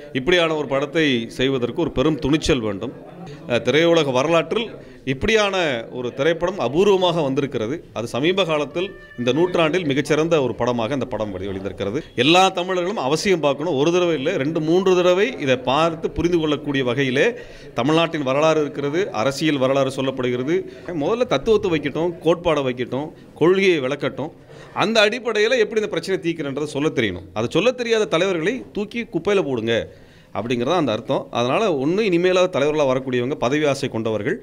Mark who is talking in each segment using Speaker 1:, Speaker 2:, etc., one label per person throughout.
Speaker 1: இப்படியான ஒரு படத்தை செய்வதற்கு ஒரு பெரும் துணிச்சல் வேண்டும். திரையுலக வரலாற்றில் இப்படியான ஒரு திரைப்படம் அபூர்வமாக வந்திருக்கிறது. அது சமீப காலத்தில் இந்த நூற்றாண்டில் மிகச்சிறந்த ஒரு படமாக இந்த படம் வெளிவந்திருக்கிறது. எல்லா தமிழர்களும் அவசியம் பார்க்கணும். ஒரு தடவை இல்லை, 2-3 தடவை இதை பார்த்து புரிந்து கொள்ளக்கூடிய வகையிலே தமிழ்நாட்டின் வரலாறு இருக்கிறது, அரசியல் வரலாறு சொல்லப்படுகிறது. முதல்ல தத்துவத்தை வைக்கட்டும், கோட்பாடை வைக்கட்டும், கொள்கையை விளக்கட்டும். அந்த அடிப்படையில் எப்படி இந்த பிரச்சனை தீர்க்கிறன்றதை சொல்ல தெரியணும். அதை சொல்ல தெரியாத தலைவர்களை தூக்கி குப்பையில் போடுங்க அப்படிங்கிறதான் அந்த அர்த்தம். அதனால் ஒன்று இனிமேலாக தலைவர்களாக வரக்கூடியவங்க பதவி ஆசை கொண்டவர்கள்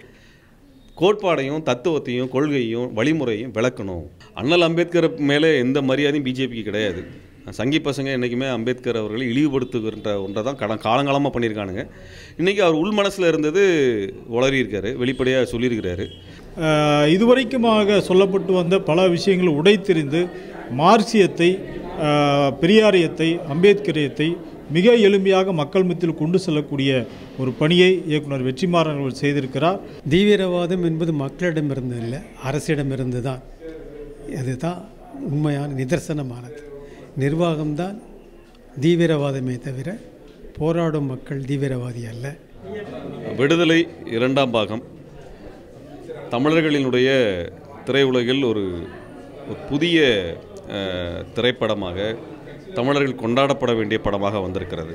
Speaker 1: கோட்பாடையும் தத்துவத்தையும் கொள்கையும் வழிமுறையும் விளக்கணும். அண்ணல் அம்பேத்கர் மேலே எந்த மரியாதையும் பிஜேபிக்கு கிடையாது. சங்கி பசங்க என்றைக்குமே அம்பேத்கர் அவர்களை இழிவுபடுத்துகின்ற ஒன்றை தான் காலங்காலமாக பண்ணியிருக்கானுங்க. இன்றைக்கி அவர் உள் மனசில் இருந்தது உளறியிருக்காரு, வெளிப்படையாக சொல்லியிருக்கிறாரு.
Speaker 2: இதுவரைக்குமாக சொல்லப்பட்டு வந்த பல விஷயங்களை உடைத்தெறிந்து மார்க்சியத்தை, பெரியாரியத்தை, அம்பேத்கரியத்தை மிக எளிமையாக மக்கள் மத்தியில் கொண்டு செல்லக்கூடிய ஒரு பணியை இயக்குனர் வெற்றிமாறன் அவர்கள் செய்திருக்கிறார்.
Speaker 3: தீவிரவாதம் என்பது மக்களிடமிருந்து இல்லை, அரசிடமிருந்து தான். அதுதான் உண்மையான நிதர்சனமானது. நிர்வாகம்தான் தீவிரவாதமே தவிர போராடும் மக்கள் தீவிரவாதி அல்ல.
Speaker 1: விடுதலை 2ஆம் பாகம் தமிழர்களினுடைய திரையுலகில் ஒரு புதிய திரைப்படமாக தமிழர்கள் கொண்டாடப்பட வேண்டிய படமாக வந்திருக்கிறது.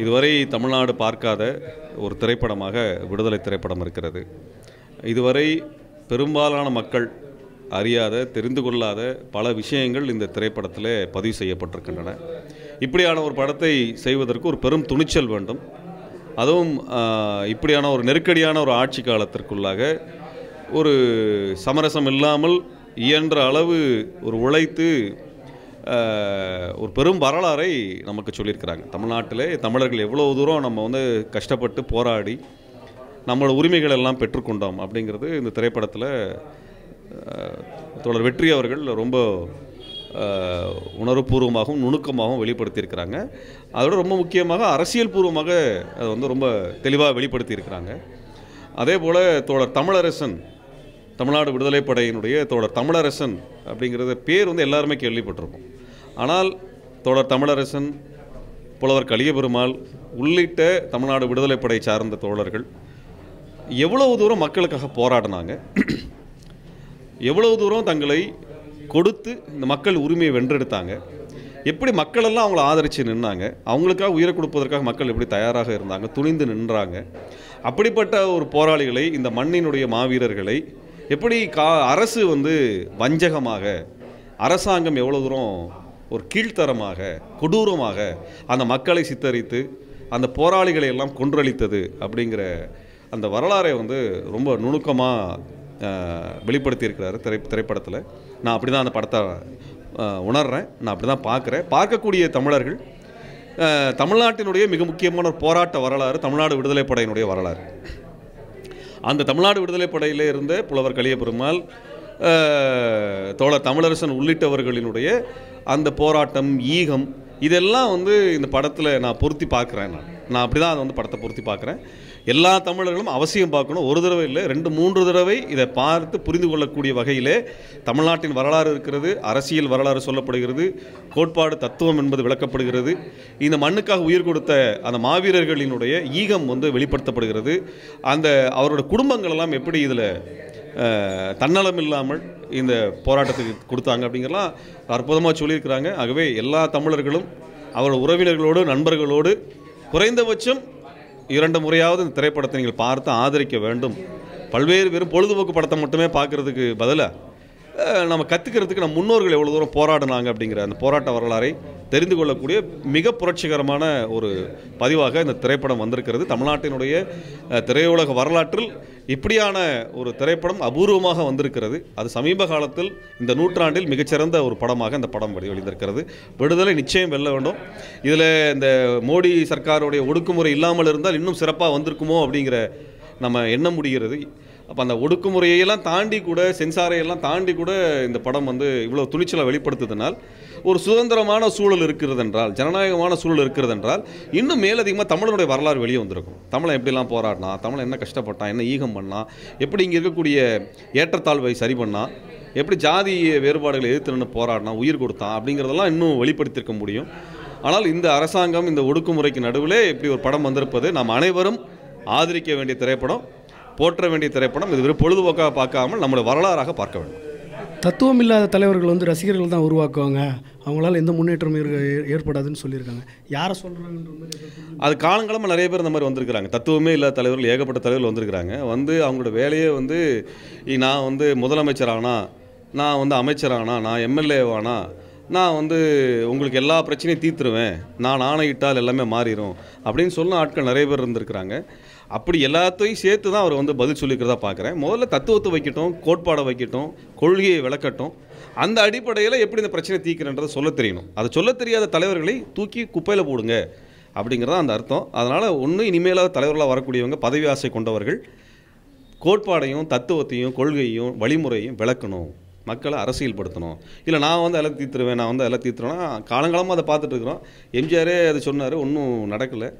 Speaker 1: இதுவரை தமிழ்நாடு பார்க்காத ஒரு திரைப்படமாக விடுதலை திரைப்படம் இருக்கிறது. இதுவரை பெரும்பாலான மக்கள் அறியாத, தெரிந்து கொள்ளாத பல விஷயங்கள் இந்த திரைப்படத்தில் பதிவு செய்யப்பட்டிருக்கின்றன. இப்படியான ஒரு படத்தை செய்வதற்கு ஒரு பெரும் துணிச்சல் வேண்டும். அதுவும் இப்படியான ஒரு நெருக்கடியான ஒரு ஆட்சி காலத்திற்குள்ளாக ஒரு சமரசம் இல்லாமல் இயன்ற அளவு ஒரு உழைத்து ஒரு பெரும் வரலாறை நமக்கு சொல்லியிருக்கிறாங்க. தமிழ்நாட்டிலே தமிழர்கள் எவ்வளோ தூரம் நம்ம கஷ்டப்பட்டு போராடி நம்மளோட உரிமைகள் எல்லாம் பெற்றுக்கொண்டோம் அப்படிங்கிறது இந்த திரைப்படத்தில் தொடர் வெற்றி அவர்கள் ரொம்ப உணர்வுபூர்வமாகவும் நுணுக்கமாகவும் வெளிப்படுத்தியிருக்கிறாங்க. அதோட ரொம்ப முக்கியமாக அரசியல் பூர்வமாக அதை ரொம்ப தெளிவாக வெளிப்படுத்தியிருக்கிறாங்க. அதே போல் தோழர் தமிழரசன், தமிழ்நாடு விடுதலை படையினுடைய தோழர் தமிழரசன் அப்படிங்கிறத பேர் எல்லாருமே கேள்விப்பட்டிருப்போம். ஆனால் தோழர் தமிழரசன், புலவர் கலியபெருமாள் உள்ளிட்ட தமிழ்நாடு விடுதலை படை சார்ந்த தோழர்கள் எவ்வளவு தூரம் மக்களுக்காக போராடினாங்க, எவ்வளவு தூரம் தங்களை கொடுத்து இந்த மக்கள் உரிமையை வென்றெடுத்தாங்க, எப்படி மக்களெல்லாம் அவங்கள ஆதரித்து நின்னாங்க, அவங்களுக்காக உயிரை கொடுப்பதற்காக மக்கள் எப்படி தயாராக இருந்தாங்க, துணிந்து நின்றாங்க. அப்படிப்பட்ட ஒரு போராளிகளை, இந்த மண்ணினுடைய மாவீரர்களை எப்படி அரசு வஞ்சகமாக, அரசாங்கம் எவ்வளோ தூரம் ஒரு கீழ்த்தரமாக, கொடூரமாக அந்த மக்களை சித்தரித்து அந்த போராளிகளை எல்லாம் கொன்றளித்தது அப்படிங்கிற அந்த வரலாறை ரொம்ப நுணுக்கமாக வெளிப்படுத்தியிருக்கிறாரு திரைப்படத்தில். நான் அப்படி தான் அந்த படத்தை உணர்கிறேன், நான் அப்படி தான் பார்க்குறேன். பார்க்கக்கூடிய தமிழர்கள் தமிழ்நாட்டினுடைய மிக முக்கியமான ஒரு போராட்ட வரலாறு தமிழ்நாடு விடுதலை படையினுடைய வரலாறு. அந்த தமிழ்நாடு விடுதலை படையிலே இருந்த புலவர் கலியபெருமாள், தோழர் தமிழரசன் உள்ளிட்டவர்களினுடைய அந்த போராட்டம், ஈகம், இதெல்லாம் இந்த படத்தில் நான் பொருத்தி பார்க்குறேன். நான் அப்படி தான் அதை படத்தை பொருத்தி பார்க்குறேன். எல்லா தமிழர்களும் அவசியம் பார்க்கணும். ஒரு தடவை இல்லை, 2-3 தடவை இதை பார்த்து புரிந்து கொள்ளக்கூடிய வகையிலே தமிழ்நாட்டின் வரலாறு இருக்கிறது, அரசியல் வரலாறு சொல்லப்படுகிறது, கோட்பாடு தத்துவம் என்பது விளக்கப்படுகிறது. இந்த மண்ணுக்காக உயிர் கொடுத்த அந்த மாவீரர்களினுடைய ஈகம் வெளிப்படுத்தப்படுகிறது. அந்த அவரோட குடும்பங்கள் எல்லாம் எப்படி இதில் தன்னலம் இல்லாமல் இந்த போராட்டத்துக்கு கொடுத்தாங்க அப்படிங்கிறலாம் அற்புதமாக சொல்லியிருக்கிறாங்க. ஆகவே எல்லா தமிழர்களும் அவரோட உறவினர்களோடு, நண்பர்களோடு குறைந்தபட்சம் 2 முறையாவது இந்த திரைப்படத்தை நீங்கள் பார்த்து ஆதரிக்க வேண்டும். பல்வேறு வெறும் பொழுதுபோக்கு படத்தை மட்டுமே பார்க்குறதுக்கு பதிலாக நம்ம கற்றுக்கிறதுக்கு நம்ம முன்னோர்கள் எவ்வளோ தூரம் போராடினாங்க அப்படிங்கிற அந்த போராட்ட வரலாறை தெரிந்து கொள்ளக்கூடிய மிக புரட்சிகரமான ஒரு பதிவாக இந்த திரைப்படம் வந்திருக்கிறது. தமிழ்நாட்டினுடைய திரையுலக வரலாற்றில் இப்படியான ஒரு திரைப்படம் அபூர்வமாக வந்திருக்கிறது. அது சமீப காலத்தில் இந்த நூற்றாண்டில் மிகச்சிறந்த ஒரு படமாக இந்த படம் வெளிவந்திருக்கிறது. விடுதலை நிச்சயம் வெல்ல வேண்டும். இதில் இந்த மோடி சர்க்காருடைய ஒடுக்குமுறை இல்லாமல் இருந்தால் இன்னும் சிறப்பாக வந்திருக்குமோ அப்படிங்கிற நம்ம எண்ண முடிகிறது. அப்போ அந்த ஒடுக்குமுறையெல்லாம் தாண்டி கூட, சென்சாரையெல்லாம் தாண்டி கூட இந்த படம் இவ்வளோ துணிச்சலை வெளிப்படுத்துதுனால், ஒரு சுதந்திரமான சூழல் இருக்கிறது என்றால், ஜனநாயகமான சூழல் இருக்கிறது என்றால், இன்னும் மேலதிகமாக தமிழனுடைய வரலாறு வெளியே வந்திருக்கும். தமிழன் எப்படிலாம் போராடினா, தமிழன் என்ன கஷ்டப்பட்டான், என்ன ஈகம் பண்ணான், எப்படி இங்கே இருக்கக்கூடிய ஏற்றத்தாழ்வை சரி பண்ணான், எப்படி ஜாதி வேறுபாடுகளை எதிர்த்து நின்று போராடினா, உயிர் கொடுத்தான் அப்படிங்கிறதெல்லாம் இன்னும் வெளிப்படுத்தியிருக்க முடியும். ஆனால் இந்த அரசாங்கம் இந்த ஒடுக்குமுறைக்கு நடுவிலே இப்படி ஒரு படம் வந்திருப்பது நாம் அனைவரும் ஆதரிக்க வேண்டிய திரைப்படம், போற்ற வேண்டிய திரைப்படம். இது வெறும் பொழுதுபோக்காக பார்க்காமல் நம்முடைய வரலாறாக பார்க்க வேண்டும்.
Speaker 4: தத்துவம் இல்லாத தலைவர்கள் வந்து ரசிகர்கள் தான் உருவாக்குவாங்க, அவங்களால எந்த முன்னேற்றமும் ஏற்படாதுன்னு சொல்லியிருக்காங்க. யாரை சொல்கிறாங்கன்ற மாதிரி
Speaker 1: அது காலங்காலமாக நிறைய பேர் இந்த மாதிரி வந்திருக்கிறாங்க. தத்துவமே இல்லாத தலைவர்கள், ஏகப்பட்ட தலைவர்கள் வந்திருக்கிறாங்க. அவங்களோட வேலையே நான் முதலமைச்சரானா, நான் அமைச்சரானா, நான் எம்எல்ஏவானா, நான் உங்களுக்கு எல்லா பிரச்சனையும் தீர்த்துருவேன், நான் ஆணையிட்டால் எல்லாமே மாறிடும் அப்படின்னு சொன்ன ஆட்கள் நிறைய பேர் இருந்திருக்கிறாங்க. அப்படி எல்லாத்தையும் சேர்த்து தான் அவர் பதில் சொல்லிக்கிறதா பார்க்குறேன். முதல்ல தத்துவத்தை வைக்கட்டும், கோட்பாடை வைக்கட்டும், கொள்கையை விளக்கட்டும். அந்த அடிப்படையில் எப்படி இந்த பிரச்சனை தீர்க்கிறன்றதை சொல்ல தெரியணும். அதை சொல்ல தெரியாத தலைவர்களை தூக்கி குப்பையில் போடுங்க அப்படிங்கிறதா அந்த அர்த்தம். அதனால் இனிமேலாவது தலைவர்களாக வரக்கூடியவங்க பதவி ஆசை கொண்டவர்கள் கோட்பாடையும் தத்துவத்தையும் கொள்கையும் வழிமுறையும் விளக்கணும், மக்களை அரசியல்படுத்தணும். இல்லை நான் எல்லாம் தீர்த்துருவேன், நான் எல்லாம் தீர்த்துருவேன்னா காலங்காலமாக அதை பார்த்துட்டு இருக்கிறோம். எம்ஜிஆரே அது சொன்னார், ஒன்றும் நடக்கலை.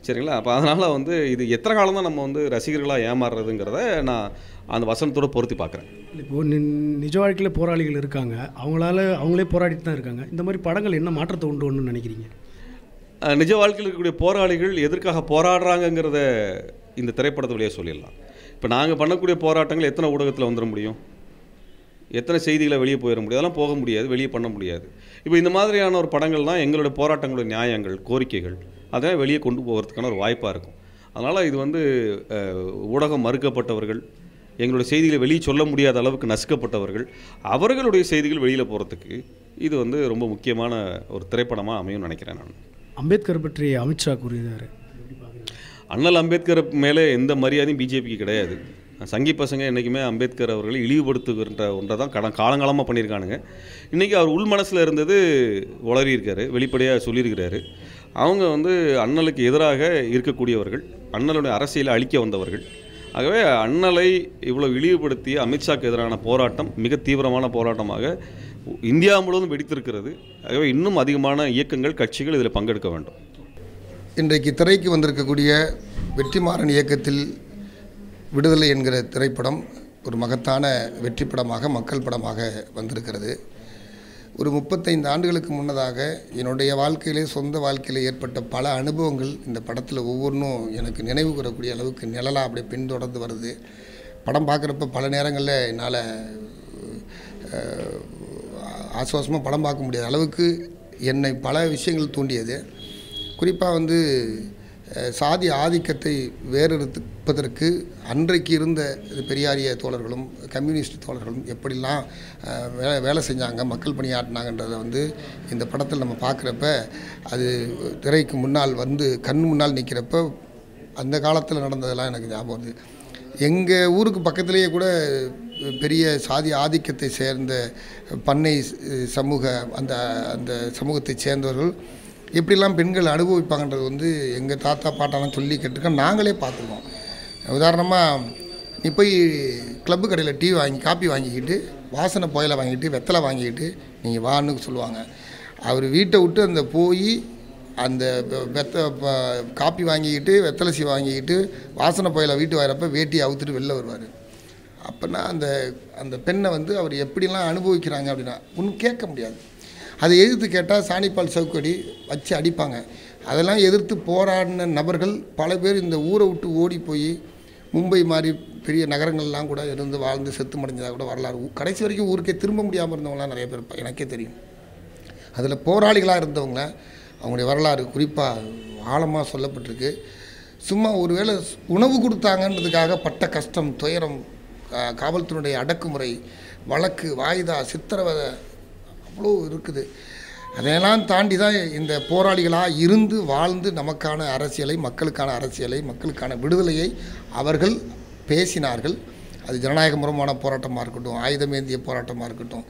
Speaker 1: சரிங்களா? அப்போ அதனால் இது எத்தனை காலம் தான் நம்ம ரசிகர்களாக ஏமாறுறதுங்கிறத நான் அந்த வசனத்தோடு பொருத்தி பார்க்குறேன்.
Speaker 4: இப்போது நிஜ வாழ்க்கையில் போராளிகள் இருக்காங்க, அவங்களே போராடிட்டு தான் இருக்காங்க. இந்த மாதிரி படங்கள் என்ன மாற்றத்தை உண்டு ஒன்று நினைக்கிறீங்க?
Speaker 1: நிஜ வாழ்க்கையில் இருக்கக்கூடிய போராளிகள் எதற்காக போராடுறாங்கங்கிறத இந்த திரைப்படத்து வழியாக சொல்லிடலாம். இப்போ நாங்கள் பண்ணக்கூடிய போராட்டங்கள் எத்தனை ஊடகத்தில் வந்துட முடியும், எத்தனை செய்திகளை வெளியே போயிட முடியும்? அதெல்லாம் போக முடியாது, வெளியே பண்ண முடியாது. இப்போ இந்த மாதிரியான ஒரு படங்கள் தான் எங்களுடைய போராட்டங்களுடைய நியாயங்கள், கோரிக்கைகள், அதெல்லாம் வெளியே கொண்டு போகிறதுக்கான ஒரு வாய்ப்பாக இருக்கும். அதனால் இது ஊடகம் மறுக்கப்பட்டவர்கள், எங்களுடைய செய்திகளை வெளியே சொல்ல முடியாத அளவுக்கு நசுக்கப்பட்டவர்கள், அவர்களுடைய செய்திகள் வெளியில் போகிறதுக்கு இது ரொம்ப முக்கியமான ஒரு திரைப்படமாக அமையும்னு நினைக்கிறேன். நான்
Speaker 4: அம்பேத்கர் பற்றி அமித்ஷா கூறியதார்.
Speaker 1: அண்ணல் அம்பேத்கர் மேலே எந்த மரியாதையும் பிஜேபிக்கு கிடையாது. சங்கி பசங்க என்றைக்குமே அம்பேத்கர் அவர்களை இழிவுபடுத்துகின்ற ஒன்றை தான் காலங்காலமாக பண்ணியிருக்கானுங்க. இன்றைக்கி அவர் உள் மனசில் இருந்தது உளறியிருக்காரு, வெளிப்படையாக சொல்லியிருக்கிறாரு. அவங்க அண்ணலுக்கு எதிராக இருக்கக்கூடியவர்கள், அண்ணலுடைய அரசியலை அழிக்க வந்தவர்கள். ஆகவே அண்ணலை இவ்வளோ இழிவுபடுத்திய அமித்ஷாக்கு எதிரான போராட்டம் மிக தீவிரமான போராட்டமாக இந்தியா முழுவதும் வெடித்திருக்கிறது. ஆகவே இன்னும் அதிகமான இயக்கங்கள், கட்சிகள் இதில் பங்கெடுக்க வேண்டும்.
Speaker 5: இன்றைக்கு திரைக்கு வந்திருக்கக்கூடிய வெற்றிமாறன் இயக்கத்தில் விடுதலை என்கிற திரைப்படம் ஒரு மகத்தான வெற்றி படமாக, மக்கள் படமாக வந்திருக்கிறது. ஒரு 35 ஆண்டுகளுக்கு முன்னதாக என்னுடைய வாழ்க்கையிலே, சொந்த வாழ்க்கையில் ஏற்பட்ட பல அனுபவங்கள் இந்த படத்தில் ஒவ்வொன்றும் எனக்கு நினைவு கூறக்கூடிய அளவுக்கு நிழலாக அப்படியே பின்தொடர்ந்து வருது. படம் பார்க்குறப்ப பல நேரங்களில் என்னால் ஆசுவாசமாக படம் பார்க்க முடியாத அளவுக்கு என்னை பல விஷயங்கள் தூண்டியது. குறிப்பாக சாதி ஆதிக்கத்தை வேறெடுப்பதற்கு அன்றைக்கு இருந்த பெரியாரிய தோழர்களும் கம்யூனிஸ்ட் தோழர்களும் எப்படிலாம் வேலை செஞ்சாங்க, மக்கள் பணியாற்றினாங்கன்றதை இந்த படத்தில் நம்ம பார்க்குறப்ப அது திரைக்கு முன்னால் கண் முன்னால் நிற்கிறப்ப அந்த காலத்தில் நடந்ததெல்லாம் எனக்கு ஞாபகம் வருது. எங்கள் ஊருக்கு பக்கத்துலேயே கூட பெரிய சாதி ஆதிக்கத்தை சேர்ந்த பண்ணை சமூக அந்த அந்த சமூகத்தை சேர்ந்தவர்கள் எப்படிலாம் பெண்கள் அனுபவிப்பாங்கன்றது எங்கள் தாத்தா பாட்டாலாம் சொல்லி கேட்டிருக்கோம், நாங்களே பார்த்துருக்கோம். உதாரணமாக நீ போய் கிளப்பு கடையில் டீ காப்பி வாங்கிக்கிட்டு, வாசனை புயலை வாங்கிட்டு, வெத்தலை வாங்கிக்கிட்டு நீங்கள் வான்னு சொல்லுவாங்க. அவர் வீட்டை விட்டு அந்த காப்பி வாங்கிக்கிட்டு, வெத்தலை வாங்கிக்கிட்டு, வாசனை புயலை வீட்டு வரப்போ வேட்டியை அவுத்துட்டு வெளில வருவார். அப்போனா அந்த பெண்ணை அவர் எப்படிலாம் அனுபவிக்கிறாங்க அப்படின்னா ஒன்றும் கேட்க முடியாது. அதை எதிர்த்து கேட்டால் சாணிப்பால் சவுக்கடி வச்சு அடிப்பாங்க. அதெல்லாம் எதிர்த்து போராடின நபர்கள் பல பேர் இந்த ஊரை விட்டு ஓடி போய் மும்பை மாதிரி பெரிய நகரங்கள்லாம் கூட இருந்து வாழ்ந்து செத்து மடைஞ்சதாக கூட வரலாறு, கடைசி வரைக்கும் ஊருக்கே திரும்ப முடியாமல் இருந்தவங்களாம் நிறைய பேர் எனக்கே தெரியும். அதில் போராளிகளாக இருந்தவங்க அவங்களுடைய வரலாறு குறிப்பாக ஆழமாக சொல்லப்பட்டிருக்கு. சும்மா ஒருவேளை உணவு கொடுத்தாங்கன்றதுக்காக பட்ட கஷ்டம், துயரம், காவல்துறையுடைய அடக்குமுறை, வழக்கு, வாய்தா, சித்திரவதை அவ்வளோ இருக்குது. அதையெல்லாம் தாண்டி தான் இந்த போராளிகளாக இருந்து வாழ்ந்து நமக்கான அரசியலை, மக்களுக்கான விடுதலையை அவர்கள் பேசினார்கள். அது ஜனநாயகபூர்வமான போராட்டமாக இருக்கட்டும், ஆயுதமேந்திய போராட்டமாக இருக்கட்டும்,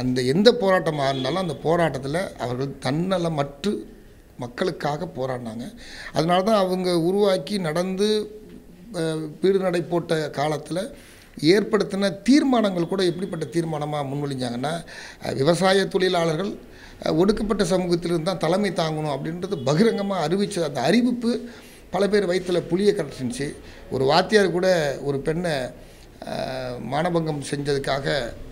Speaker 5: அந்த எந்த போராட்டமாக இருந்தாலும் அந்த போராட்டத்தில் அவர்கள் தன்னலமற்று மக்களுக்காக போராடினாங்க. அதனால தான் அவங்க உருவாக்கி நடந்து வீடு நடை போட்ட காலத்தில் ஏற்படுத்தின தீர்மானங்கள் கூட எப்படிப்பட்ட தீர்மானமாக முன்மொழிஞ்சாங்கன்னா, விவசாய தொழிலாளர்கள் ஒடுக்கப்பட்ட சமூகத்திலிருந்து தான் தலைமை தாங்கணும் அப்படின்றது பகிரங்கமாக அறிவித்த அந்த அறிவிப்பு பல பேர் வயிற்றில் புளியை கட்டுச்சு. ஒரு வாத்தியார் கூட ஒரு பெண்ணை மானபங்கம் செஞ்சதுக்காக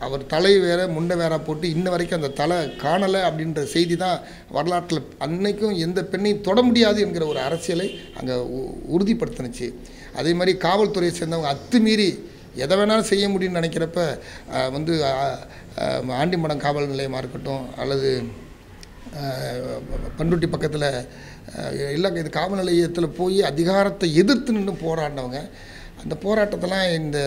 Speaker 5: அவர் தலை வேற முன்ன வேற போட்டு இன்ன வரைக்கும் அந்த தலை காணலை அப்படின்ற செய்தி தான் வரலாற்றில் அன்னைக்கும் எந்த பெண்ணையும் தொட முடியாது என்கிற ஒரு அரசியலை அங்கே உறுதிப்படுத்தினுச்சு. அதே மாதிரி காவல்துறையை சேர்ந்தவங்க அத்துமீறி எதை வேணாலும் செய்ய முடியும்னு நினைக்கிறப்ப வந்து ஆண்டிமடம் காவல் நிலையமாக இருக்கட்டும் அல்லது பண்ருட்டி பக்கத்தில் இல்லை இது காவல் நிலையத்தில் போய் அதிகாரத்தை எதிர்த்து நின்று போராடினவங்க. அந்த போராட்டத்தெல்லாம் இந்த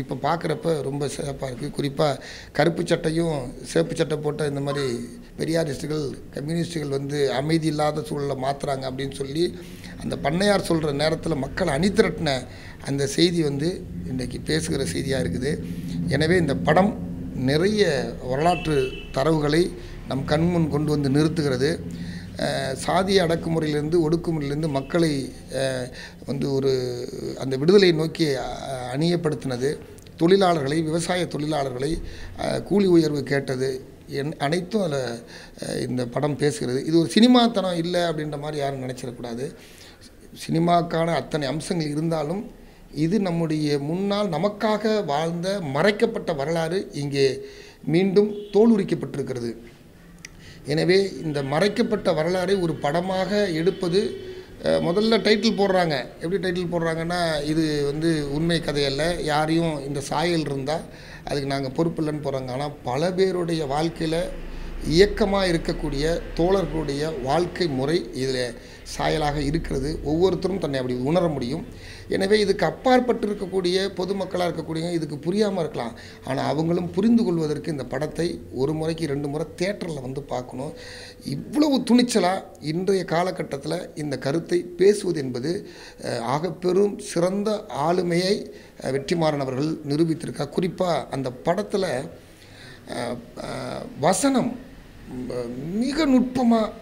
Speaker 5: இப்போ பார்க்குறப்ப ரொம்ப சிறப்பாக இருக்குது. குறிப்பாக கருப்பு சட்டையும் சிவப்பு சட்டை போட்ட இந்த மாதிரி பெரியாரிஸ்டுகள் கம்யூனிஸ்டுகள் வந்து அமைதி இல்லாத சூழலை மாற்றுறாங்க அப்படின்னு சொல்லி அந்த பண்ணையார் சொல்கிற நேரத்தில் மக்கள் அணிதிரட்டின அந்த செய்தி வந்து இன்றைக்கி பேசுகிற செய்தியாக இருக்குது. எனவே இந்த படம் நிறைய வரலாற்று தரவுகளை நம் கண்முன் கொண்டு வந்து நிறுத்துகிறது. சாதிய அடக்குமுறையிலிருந்து ஒடுக்குமுறையிலிருந்து மக்களை வந்து ஒரு அந்த விடுதலை நோக்கி அணியப்படுத்தினது, தொழிலாளர்களை விவசாய தொழிலாளர்களை கூலி உயர்வு கேட்டது அனைத்தும் அதில் இந்த படம் பேசுகிறது. இது ஒரு சினிமாத்தனம் இல்லை அப்படின்ற மாதிரி யாரும் நினச்சிடக்கூடாது. சினிமாக்கான அத்தனை அம்சங்கள் இருந்தாலும் இது நம்முடைய முன்னால் நமக்காக வாழ்ந்த மறைக்கப்பட்ட வரலாறு இங்கே மீண்டும் தோலுரிக்கப்பட்டிருக்கிறது. எனவே இந்த மறைக்கப்பட்ட வரலாறை ஒரு படமாக எடுப்பது, முதல்ல டைட்டில் போடுறாங்க. எப்படி டைட்டில் போடுறாங்கன்னா, இது வந்து உண்மை கதையல்ல, யாரையும் இந்த சாயல் இருந்தால் அதுக்கு நாங்கள் பொறுப்பு இல்லைன்னு போகிறாங்க. ஆனால் பல பேருடைய வாழ்க்கையில் இயக்கமாக இருக்கக்கூடிய தோழர்களுடைய வாழ்க்கை முறை இதில் சாயலாக இருக்கிறது. ஒவ்வொருத்தரும் தன்னை அப்படி உணர முடியும். எனவே இதுக்கு அப்பாற்பட்டு இருக்கக்கூடிய பொதுமக்களாக இருக்கக்கூடிய இதுக்கு புரியாமல் இருக்கலாம். ஆனால் அவங்களும் புரிந்து கொள்வதற்கு இந்த படத்தை ஒரு முறைக்கு 2 முறை தியேட்டரில் வந்து பார்க்கணும். இவ்வளவு துணிச்சலாக இன்றைய காலகட்டத்தில் இந்த கருத்தை பேசுவது என்பது ஆகப்பெரும் சிறந்த ஆளுமையை வெற்றிமாறன் அவர்கள் நிரூபித்திருக்கார். குறிப்பாக அந்த படத்தில் வசனம் மிக நுட்பமாக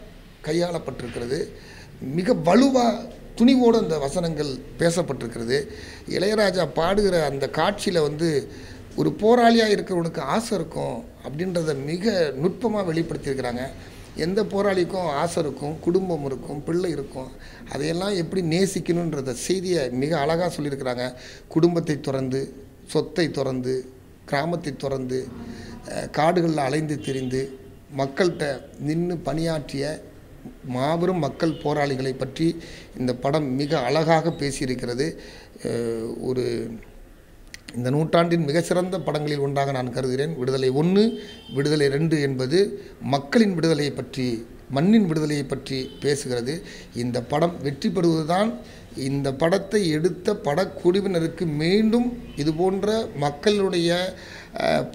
Speaker 5: கையாளப்பட்டிருக்கிறது. மிக வலுவாக துணிவோடு அந்த வசனங்கள் பேசப்பட்டிருக்கிறது. இளையராஜா பாடுகிற அந்த காட்சியில் வந்து ஒரு போராளியாக இருக்கிறவனுக்கு ஆசை இருக்கும் அப்படின்றத மிக நுட்பமாக வெளிப்படுத்தியிருக்கிறாங்க. எந்த போராளிக்கும் ஆசை இருக்கும், குடும்பம் இருக்கும், பிள்ளை இருக்கும், அதையெல்லாம் எப்படி நேசிக்கணுன்றத செய்தியை மிக அழகாக சொல்லியிருக்கிறாங்க. குடும்பத்தை துறந்து, சொத்தை துறந்து, கிராமத்தை துறந்து, காடுகளில் அலைந்து திரிந்து மக்கள்கிட்ட நின்று பணியாற்றிய மாபெரும் மக்கள் போராளிகளை பற்றி இந்த படம் மிக அழகாக பேசியிருக்கிறது. ஒரு இந்த நூற்றாண்டின் மிக சிறந்த படங்களில் ஒன்றாக நான் கருதுகிறேன். விடுதலை 1, விடுதலை 2 என்பது மக்களின் விடுதலையை பற்றி, மண்ணின் விடுதலையை பற்றி பேசுகிறது. இந்த படம் வெற்றி பெறுவதுதான் இந்த படத்தை எடுத்த படக்குழுவினருக்கு மீண்டும் இதுபோன்ற மக்களுடைய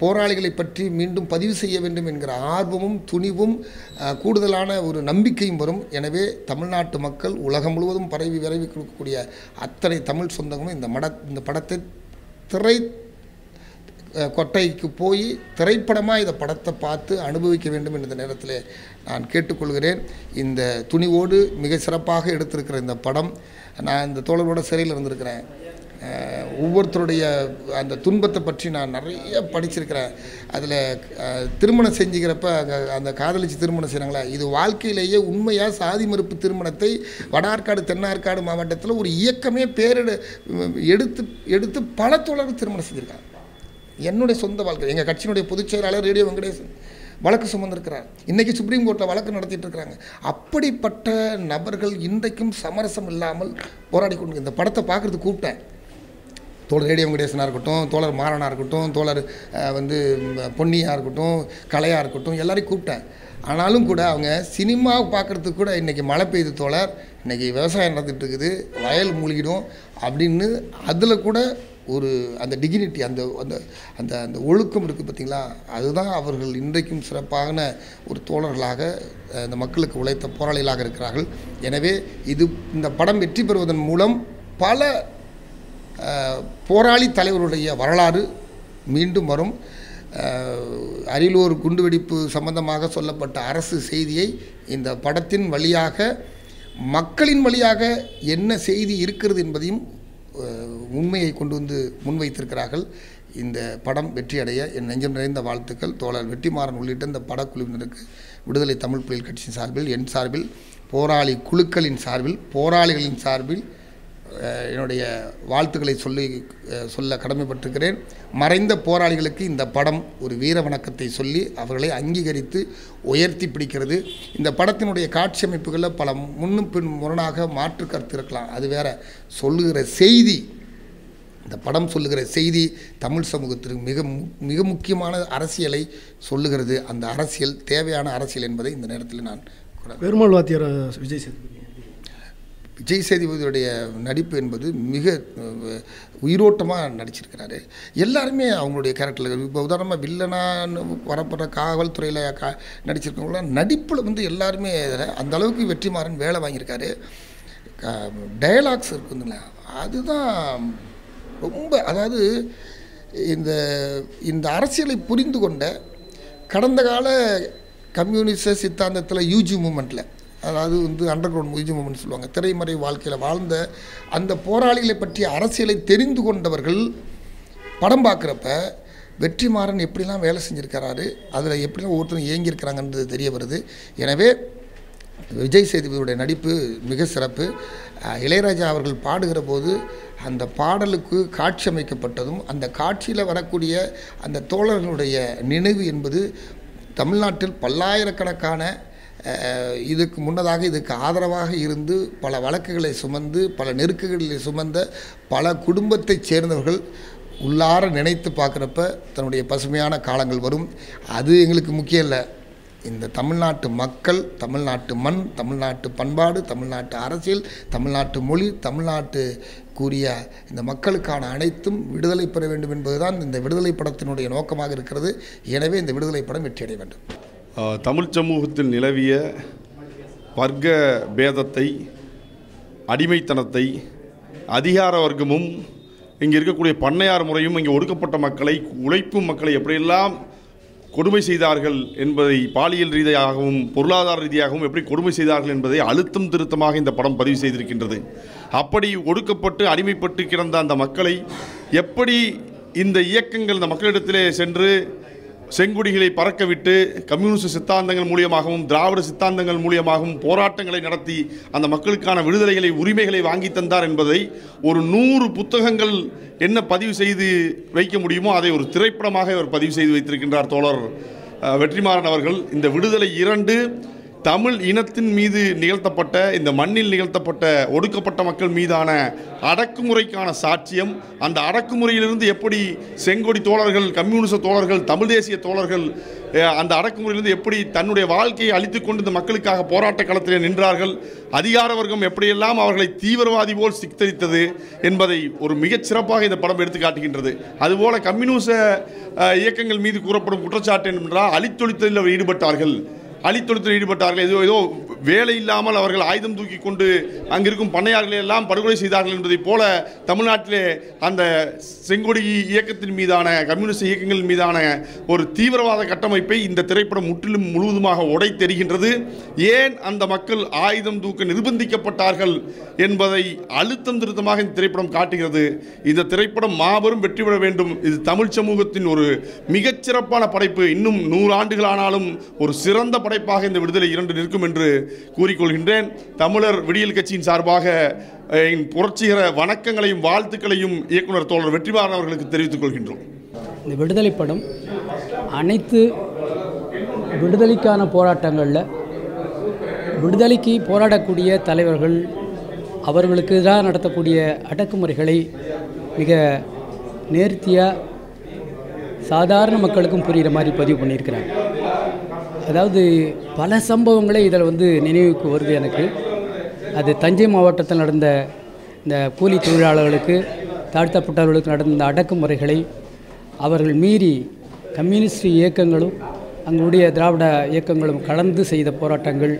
Speaker 5: போராளிகளை பற்றி மீண்டும் பதிவு செய்ய வேண்டும் என்கிற ஆர்வமும் துணிவும் கூடுதலான ஒரு நம்பிக்கையும் வரும். எனவே தமிழ்நாட்டு மக்கள் உலகம் முழுவதும் பரவி விரைவி கொடுக்கக்கூடிய அத்தனை தமிழ் சொந்தங்களும் இந்த படத்தை திரை கொட்டைக்கு போய் திரைப்படமாக இந்த படத்தை பார்த்து அனுபவிக்க வேண்டும் என்ற நேரத்தில் நான் கேட்டுக்கொள்கிறேன். இந்த துணிவோடு மிக சிறப்பாக எடுத்திருக்கிற இந்த படம், நான் இந்த தோழரோட சிறையில் இருந்திருக்கிறேன். ஒவ்வொருத்தருடைய அந்த துன்பத்தை பற்றி நான் நிறைய படிச்சிருக்கிறேன். அதில் திருமணம் செஞ்சுக்கிறப்ப அந்த காதலிச்சு திருமணம் செய்கிறாங்களா, இது வாழ்க்கையிலேயே உண்மையாக சாதி மறுப்பு திருமணத்தை வடார்காடு தென்னார்காடு மாவட்டத்தில் ஒரு இயக்கமே எடுத்து பல தோழர்கள் திருமணம் செஞ்சுருக்காங்க. என்னுடைய சொந்த வாழ்க்கை, எங்கள் கட்சியினுடைய பொதுச் செயலாளர் ரேடியோ வெங்கடேசன் வழக்கு சுமந்திருக்கிறார். இன்றைக்கி சுப்ரீம் கோர்ட்டில் வழக்கு நடத்திட்டு இருக்கிறாங்க. அப்படிப்பட்ட நபர்கள் இன்றைக்கும் சமரசம் இல்லாமல் போராடி கொண்டு இந்த படத்தை பார்க்குறதுக்கு கூப்பிட்டேன். தோழர் ரேடியோ வெங்கடேசனாக இருக்கட்டும், தோழர் மாறனாக இருக்கட்டும், தோழர் வந்து பொன்னியாக இருக்கட்டும், கலையாக இருக்கட்டும், எல்லாரையும் கூப்பிட்டேன். ஆனாலும் கூட அவங்க சினிமா பார்க்குறதுக்கு கூட இன்றைக்கி மழை பெய்யுது தோழர், இன்றைக்கி விவசாயம் நடந்துகிட்டு இருக்குது, வயல் மூழ்கிடும் அப்படின்னு அதில் கூட ஒரு அந்த டிகினிட்டி, அந்த அந்த அந்த அந்த ஒழுக்கம் இருக்குது பார்த்திங்களா, அதுதான் அவர்கள் இன்றைக்கும் சிறப்பான ஒரு தோழர்களாக இந்த மக்களுக்கு உழைத்த போராளிகளாக இருக்கிறார்கள். எனவே இந்த படம் வெற்றி பெறுவதன் மூலம் பல போராளி தலைவருடைய வரலாறு மீண்டும் வரும். அரியலூர் குண்டுவெடிப்பு சம்பந்தமாக சொல்லப்பட்ட அரசு செய்தியை இந்த படத்தின் வழியாக, மக்களின் வழியாக என்ன செய்தி இருக்கிறது என்பதையும் உண்மையை கொண்டு வந்து முன்வைத்திருக்கிறார்கள். இந்த படம் வெற்றியடைய என் நெஞ்சம் நிறைந்த வாழ்த்துக்கள். தோழர் வெற்றிமாறன் உள்ளிட்ட இந்த படக்குழுவினருக்கு விடுதலை தமிழ் புலிகள் கட்சியின் சார்பில், என் சார்பில், போராளி குழுக்களின் சார்பில், போராளிகளின் சார்பில் என்னுடைய வாழ்த்துக்களை சொல்ல கடமைப்பட்டிருக்கிறேன். மறைந்த போராளிகளுக்கு இந்த படம் ஒரு வீர வணக்கத்தை சொல்லி அவர்களை அங்கீகரித்து உயர்த்தி பிடிக்கிறது. இந்த படத்தினுடைய காட்சி அமைப்புகளில் பல முன்னும் பின் முரணாக மாற்று கருத்து இருக்கலாம், அது வேற. சொல்லுகிற செய்தி, இந்த படம் சொல்லுகிற செய்தி தமிழ் சமூகத்திற்கு மிக முக்கியமான அரசியலை சொல்லுகிறது. அந்த அரசியல் தேவையான அரசியல் என்பதை இந்த நேரத்தில் நான்
Speaker 4: பெருமாள் வாத்தியார்
Speaker 5: விஜய் சேதுபதியுடைய நடிப்பு என்பது மிக உயிரோட்டமாக நடிச்சிருக்கிறாரு. எல்லாருமே அவங்களுடைய கேரக்டரில், இப்போ உதாரணமாக வில்லனான்னு வரப்படுற காவல்துறையில் நடிச்சிருக்கவங்களாம் நடிப்பில் வந்து எல்லாருமே அந்த அளவுக்கு வெற்றிமாறன் வேலை வாங்கியிருக்காரு. டயலாக்ஸ் இருக்குதுங்களா, அதுதான் ரொம்ப, அதாவது இந்த அரசியலை புரிந்து கொண்ட கடந்த கால கம்யூனிச சித்தாந்தத்தில் யூஜி மூமெண்ட்டில், அதாவது வந்து அண்டர் கிரவுண்ட் யூஜி மூமெண்ட் சொல்லுவாங்க, திரைமறை வாழ்க்கையில் வாழ்ந்த அந்த போராளிகளை பற்றிய அரசியலை தெரிந்து கொண்டவர்கள் படம் பார்க்குறப்ப வெற்றிமாறன் எப்படிலாம் வேலை செஞ்சுருக்கிறாரு, அதில் எப்படிலாம் ஒவ்வொருத்தரும் இயங்கியிருக்கிறாங்கன்றது தெரிய வருது. எனவே விஜய் சேதுபதியுடைய நடிப்பு மிக சிறப்பு. இளையராஜா அவர்கள் பாடுகிற போது அந்த பாடலுக்கு காட்சி அமைக்கப்பட்டதும் அந்த காட்சியில் வரக்கூடிய அந்த தோழர்களுடைய நினைவு என்பது தமிழ்நாட்டில் பல்லாயிரக்கணக்கான இதுக்கு முன்னதாக இதுக்கு ஆதரவாக இருந்து பல வழக்குகளை சுமந்து பல நெருக்குகளை சுமந்த பல குடும்பத்தைச் சேர்ந்தவர்கள் உள்ளார நினைத்து பார்க்குறப்ப தன்னுடைய பசுமையான காலங்கள் வரும். அது எங்களுக்கு முக்கியம் இல்லை. இந்த தமிழ்நாட்டு மக்கள், தமிழ்நாட்டு மண், தமிழ்நாட்டு பண்பாடு, தமிழ்நாட்டு அரசியல், தமிழ்நாட்டு மொழி, தமிழ்நாட்டுக்குரிய இந்த மக்களுக்கான அனைத்தும் விடுதலை பெற வேண்டும் என்பதுதான் இந்த விடுதலை படத்தினுடைய நோக்கமாக இருக்கிறது. எனவே இந்த விடுதலை படம் வெற்றியடைய வேண்டும்.
Speaker 6: தமிழ் சமூகத்தில் நிலவிய வர்க்க பேதத்தை, அடிமைத்தனத்தை, அதிகார வர்க்கமும், இங்கே இருக்கக்கூடிய பண்ணையார் முறையும், இங்கே ஒடுக்கப்பட்ட மக்களை, உழைக்கும் மக்களை எப்படியெல்லாம் கொடுமை செய்தார்கள் என்பதை, பாலியல் ரீதியாகவும் பொருளாதார ரீதியாகவும் எப்படி கொடுமை செய்தார்கள் என்பதை அழுத்தம் திருத்தமாக இந்த படம் பதிவு செய்திருக்கின்றது. அப்படி ஒடுக்கப்பட்டு அடிமைப்பட்டு கிடந்த அந்த மக்களை எப்படி இந்த இயக்கங்கள் இந்த மக்களிடத்திலே சென்று செங்குடிகளை பறக்கவிட்டு கம்யூனிஸ்ட் சித்தாந்தங்கள் மூலியமாகவும் திராவிட சித்தாந்தங்கள் மூலியமாகவும் போராட்டங்களை நடத்தி அந்த மக்களுக்கான விடுதலைகளை, உரிமைகளை வாங்கி தந்தார் என்பதை ஒரு 100 புத்தகங்கள் என்ன பதிவு செய்து வைக்க முடியுமோ அதை ஒரு திரைப்படமாக அவர் பதிவு செய்து வைத்திருக்கின்றார் தோழர் வெற்றிமாறன் அவர்கள். இந்த விடுதலை 2 தமிழ் இனத்தின் மீது நிகழ்த்தப்பட்ட, இந்த மண்ணில் நிகழ்த்தப்பட்ட ஒடுக்கப்பட்ட மக்கள் மீதான அடக்குமுறைக்கான சாட்சியம். அந்த அடக்குமுறையிலிருந்து எப்படி செங்கொடி தோழர்கள், கம்யூனிச தோழர்கள், தமிழ் தேசிய தோழர்கள் அந்த அடக்குமுறையிலிருந்து எப்படி தன்னுடைய வாழ்க்கையை அழித்துக் கொண்டு இந்த மக்களுக்காக போராட்ட களத்திலே நின்றார்கள், அதிகார வர்க்கம் எப்படியெல்லாம் அவர்களை தீவிரவாதி போல் சித்தரித்தது என்பதை ஒரு மிகச் சிறப்பாக இந்த படம் எடுத்து காட்டுகின்றது. அதுபோல கம்யூனிச இயக்கங்கள் மீது கூறப்படும் குற்றச்சாட்டு என்றால் அழித்தொழித்தலில் ஈடுபட்டார்கள், ஏதோ வேலை இல்லாமல் அவர்கள் ஆயுதம் தூக்கி கொண்டு அங்கிருக்கும் பண்ணையார்களை எல்லாம் படுகொலை செய்தார்கள் என்பதைப் போல தமிழ்நாட்டிலே அந்த செங்கொடி இயக்கத்தின் மீதான, கம்யூனிஸ்ட் இயக்கங்கள் மீதான ஒரு தீவிரவாத கட்டமைப்பை இந்த திரைப்படம் முற்றிலும் முழுவதுமாக உடைத்தெறிகின்றது. ஏன் அந்த மக்கள் ஆயுதம் தூக்க நிர்பந்திக்கப்பட்டார்கள் என்பதை அழுத்தம் திருத்தமாக இந்த திரைப்படம் காட்டுகிறது. இந்த திரைப்படம் மாபெரும் வெற்றி பெற வேண்டும். இது தமிழ் சமூகத்தின் ஒரு மிகச்சிறப்பான படைப்பு. இன்னும் 100 ஆண்டுகள் ஆனாலும் ஒரு சிறந்த படைப்பாக இந்த விடுதலை 2 நிற்கும் என்று கூறிக்கொள்கின்றேன். தமிழர் விடியல் கட்சியின் சார்பாக புரட்சிகர வணக்கங்களையும் வாழ்த்துக்களையும் இயக்குனர் தோழர் வெற்றிமாறன் அவர்களுக்கு தெரிவித்துக் கொள்கின்றோம்.
Speaker 7: இந்த விடுதலை படம் அனைத்து விடுதலைக்கான போராட்டங்களில் விடுதலைக்கு போராடக்கூடிய தலைவர்கள் அவர்களுக்கு எதிராக நடத்தக்கூடிய அடக்குமுறைகளை மிக நேர்த்தியாக சாதாரண மக்களுக்கும் புரிகிற மாதிரி பதிவு பண்ணியிருக்கிறாங்க. அதாவது பல சம்பவங்களே இதில் நினைவுக்கு வருது எனக்கு. அது தஞ்சை மாவட்டத்தில் நடந்த இந்த கூலி தொழிலாளர்களுக்கு, தாழ்த்தப்பட்டவர்களுக்கு நடந்த அடக்குமுறைகளை அவர்கள் மீறி கம்யூனிஸ்ட் இயக்கங்களும் அங்குடைய திராவிட இயக்கங்களும் கலந்து செய்த போராட்டங்கள்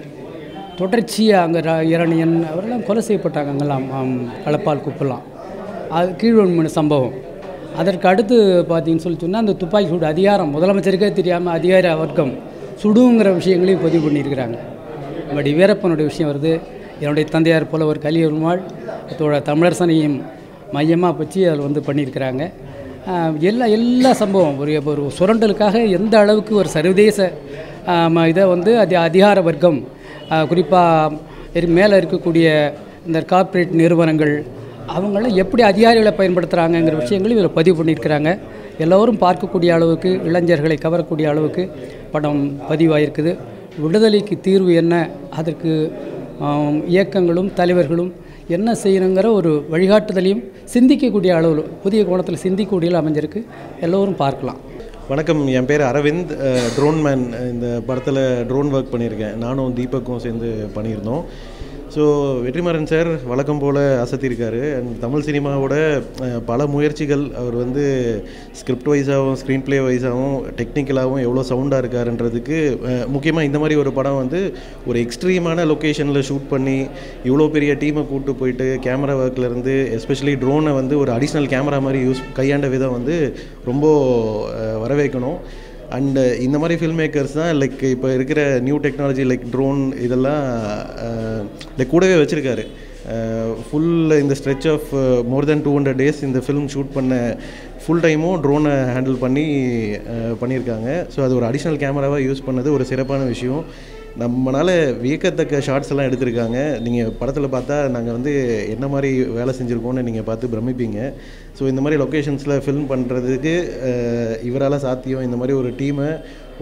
Speaker 7: தொடர்ச்சியாக அங்கே இரணியன் அவரெல்லாம் கொலை செய்யப்பட்டாங்க. அங்கெல்லாம் களப்பால் குப்பெல்லாம் அது கீழ்வன்மணி சம்பவம். அதற்கு அடுத்து பார்த்தீங்கன்னு சொன்னால் அந்த துப்பாக்கி சூடு அதிகாரம் முதலமைச்சருக்கே தெரியாமல் அதிகார வர்க்கம் சுடுங்கிற விஷயங்களையும் பதிவு பண்ணியிருக்கிறாங்க. பட் வீரப்பனுடைய விஷயம் வருது. என்னுடைய தந்தையார் போல் ஒரு கலியருமாள் தமிழரசனையும் மையமாக வச்சு அதில் பண்ணியிருக்கிறாங்க. எல்லா சம்பவம் ஒரு சுரண்டலுக்காக எந்த அளவுக்கு ஒரு சர்வதேச இதை அதிகார வர்க்கம் குறிப்பாக மேலே இருக்கக்கூடிய இந்த கார்ப்பரேட் நிறுவனங்கள் அவங்கள எப்படி அதிகாரிகளை பயன்படுத்துகிறாங்கங்கிற விஷயங்களும் இதில் பதிவு பண்ணியிருக்கிறாங்க. எல்லோரும் பார்க்கக்கூடிய அளவுக்கு, இளைஞர்களை கவரக்கூடிய அளவுக்கு படம் பதிவாயிருக்குது. விடுதலைக்கு தீர்வு என்ன, அதற்கு இயக்கங்களும் தலைவர்களும் என்ன செய்யணுங்கிற ஒரு வழிகாட்டுதலையும் சிந்திக்கக்கூடிய அளவில், புதிய கோணத்தில் சிந்திக்கக்கூடிய அமைஞ்சிருக்கு. எல்லோரும் பார்க்கலாம்.
Speaker 8: வணக்கம், என் பேர் அரவிந்த். ட்ரோன் மேன் இந்த படத்தில் ட்ரோன் ஒர்க் பண்ணியிருக்கேன். நானும் தீபக்கும் சேர்ந்து பண்ணியிருந்தோம். ஸோ வெற்றிமாறன் சார் வழக்கம் போல் அசத்தியிருக்காரு. அண்ட் தமிழ் சினிமாவோட பல முயற்சிகள், அவர் வந்து ஸ்கிரிப்ட் வைஸாகவும் ஸ்க்ரீன் ப்ளே வைஸாகவும் டெக்னிக்கலாகவும் எவ்வளோ சவுண்டாக இருக்காருன்றதுக்கு முக்கியமாக இந்த மாதிரி ஒரு படம் வந்து ஒரு எக்ஸ்ட்ரீமான லொக்கேஷனில் ஷூட் பண்ணி இவ்வளோ பெரிய டீமை கூப்பிட்டு போயிட்டு கேமரா ஒர்க்லேருந்து எஸ்பெஷலி ட்ரோனை வந்து ஒரு அடிஷ்னல் கேமரா மாதிரி கையாண்ட விதம் வந்து ரொம்ப வரவேற்கணும். அண்டு இந்த மாதிரி ஃபில்ம் மேக்கர்ஸ் தான் லைக் இப்போ இருக்கிற நியூ டெக்னாலஜி லைக் ட்ரோன் இதெல்லாம் லைக் கூடவே வச்சுருக்காரு. ஃபுல் இந்த stretch of more then 200 days இந்த ஃபில்ம் ஷூட் பண்ண ஃபுல் டைமும் ட்ரோனை ஹேண்டில் பண்ணியிருக்காங்க. ஸோ அது ஒரு அடிஷ்னல் கேமராவாக யூஸ் பண்ணது ஒரு சிறப்பான விஷயம். நம்மளால் வியக்கத்தக்க ஷார்ட்ஸ் எல்லாம் எடுத்திருக்காங்க. நீங்கள் படத்தில் பார்த்தா நாங்கள் வந்து என்ன மாதிரி வேலை செஞ்சுருக்கோன்னு நீங்கள் பார்த்து பிரமிப்பீங்க. ஸோ இந்த மாதிரி லொக்கேஷன்ஸில் ஃபில்ம் பண்ணுறதுக்கு இவரால் சாத்தியம். இந்த மாதிரி ஒரு டீமை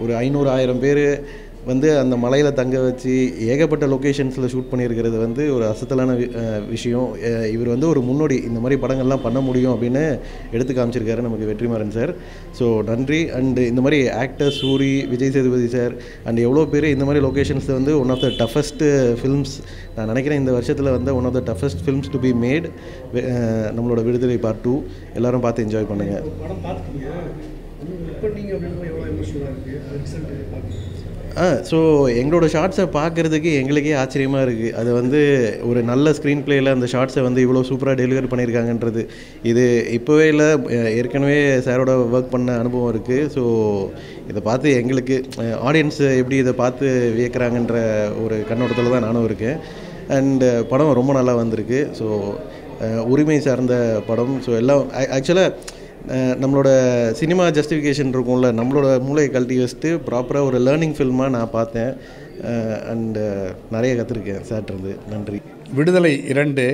Speaker 8: ஒரு 500-1000 பேர் வந்து அந்த மலையில் தங்க வச்சு ஏகப்பட்ட லொக்கேஷன்ஸில் ஷூட் பண்ணியிருக்கிறது வந்து ஒரு அசத்தலான விஷயம். இவர் வந்து ஒரு முன்னோடி, இந்த மாதிரி படங்கள்லாம் பண்ண முடியும் அப்படின்னு எடுத்து காமிச்சிருக்காரு நமக்கு வெற்றிமாறன் சார். ஸோ நன்றி. அண்டு இந்த மாதிரி actor Soori, Vijay Sethupathi sir and எவ்வளோ பேர் இந்த மாதிரி லொக்கேஷன்ஸில் வந்து one of the toughest films, நான் நினைக்கிறேன் இந்த வருஷத்தில் வந்து one of the toughest films to be made. நம்மளோட விடுதலை பார்ட் 2 எல்லோரும் பார்த்து என்ஜாய் பண்ணுங்கள். ஸோ எங்களோட ஷார்ட்ஸை பார்க்குறதுக்கு எங்களுக்கே ஆச்சரியமாக இருக்குது. அது வந்து ஒரு நல்ல ஸ்க்ரீன் ப்ளேயில் அந்த ஷார்ட்ஸை வந்து இவ்வளோ சூப்பராக டெலிவர் பண்ணியிருக்காங்கன்றது. இது இப்போவே இல்லை, ஏற்கனவே சாரோட ஒர்க் பண்ண அனுபவம் இருக்குது. ஸோ இதை பார்த்து எங்களுக்கு ஆடியன்ஸ் எப்படி இதை பார்த்து வியக்கிறாங்கன்ற ஒரு கண்ணோட்டத்தில் தான் நானும் இருக்கேன். அண்டு படம் ரொம்ப நல்லா வந்திருக்கு. ஸோ உரிமை சார்ந்த படம். ஸோ எல்லாம் ஆக்சுவலாக நம்மளோட சினிமா ஜஸ்டிஃபிகேஷன் இருக்கும்ல, நம்மளோட மூளையை கழட்டி வச்சுட்டு ப்ராப்பராக ஒரு லேர்னிங் ஃபில்மாக நான் பார்த்தேன். அண்டு நிறைய கற்றுருக்கேன் சார்ட்டிருந்து. நன்றி.
Speaker 9: விடுதலை 2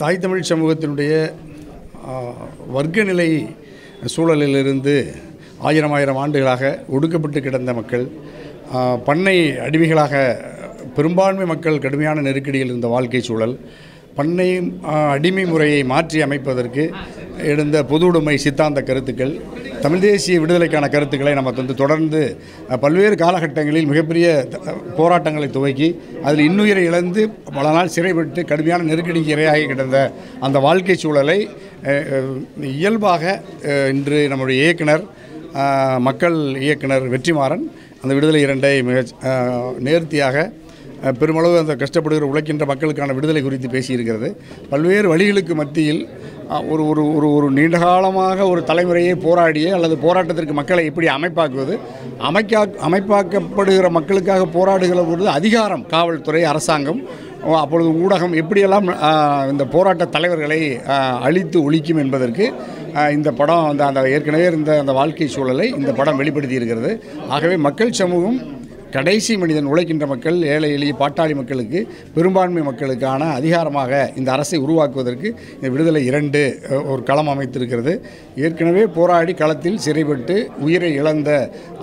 Speaker 9: தாய் தமிழ் சமூகத்தினுடைய வர்க்க நிலை சூழலிலிருந்து 1000 ஆண்டுகளாக ஒடுக்கப்பட்டு கிடந்த மக்கள், பண்ணை அடிமைகளாக பெரும்பான்மை மக்கள் கடுமையான நெருக்கடியில் இருந்த வாழ்க்கை சூழல், பண்ணை அடிமை முறையை மாற்றி அமைப்பதற்கு எழுந்த பொதுவுடைமை சித்தாந்த கருத்துக்கள், தமிழ் தேசிய விடுதலைக்கான கருத்துக்களை நமக்கு வந்து தொடர்ந்து பல்வேறு காலகட்டங்களில் மிகப்பெரிய போராட்டங்களை துவக்கி அதில் இன்னுயிரை இழந்து பல நாள் சிறைப்பட்டு கடுமையான நெருக்கடிக்கு இரையாகி கிடந்த அந்த வாழ்க்கை சூழலை இயல்பாக இன்று நம்முடைய இயக்குனர், மக்கள் இயக்குனர் வெற்றிமாறன் அந்த விடுதலை 2 மிக நேர்த்தியாக பெருமளவு அந்த கஷ்டப்படுகிற உழைக்கின்ற மக்களுக்கான விடுதலை குறித்து பேசியிருக்கிறது. பல்வேறு வழிகளுக்கு மத்தியில் ஒரு ஒரு ஒரு ஒரு நீண்டகாலமாக ஒரு தலைமுறையை போராடிய அல்லது போராட்டத்திற்கு மக்களை எப்படி அமைப்பாக்குவது, அமைப்பாக்கப்படுகிற மக்களுக்காக போராடுகிற பொழுது அதிகாரம், காவல்துறை, அரசாங்கம், அப்பொழுது ஊடகம் எப்படியெல்லாம் இந்த போராட்ட தலைவர்களை அழித்து ஒழிக்கும் என்பதற்கு இந்த படம் அந்த ஏற்கனவே இருந்த அந்த வாழ்க்கை சூழலை இந்த படம் வெளிப்படுத்தி இருக்கிறது. ஆகவே மக்கள் சமூகம், கடைசி மனிதன், உழைக்கின்ற மக்கள், ஏழை எளிய பாட்டாளி மக்களுக்கு, பெரும்பான்மை மக்களுக்கான அதிகாரமாக இந்த அரசை உருவாக்குவதற்கு இந்த விடுதலை 2 ஒரு களம் அமைத்திருக்கிறது. ஏற்கனவே போராடி களத்தில் சிறைப்பட்டு உயிரை இழந்த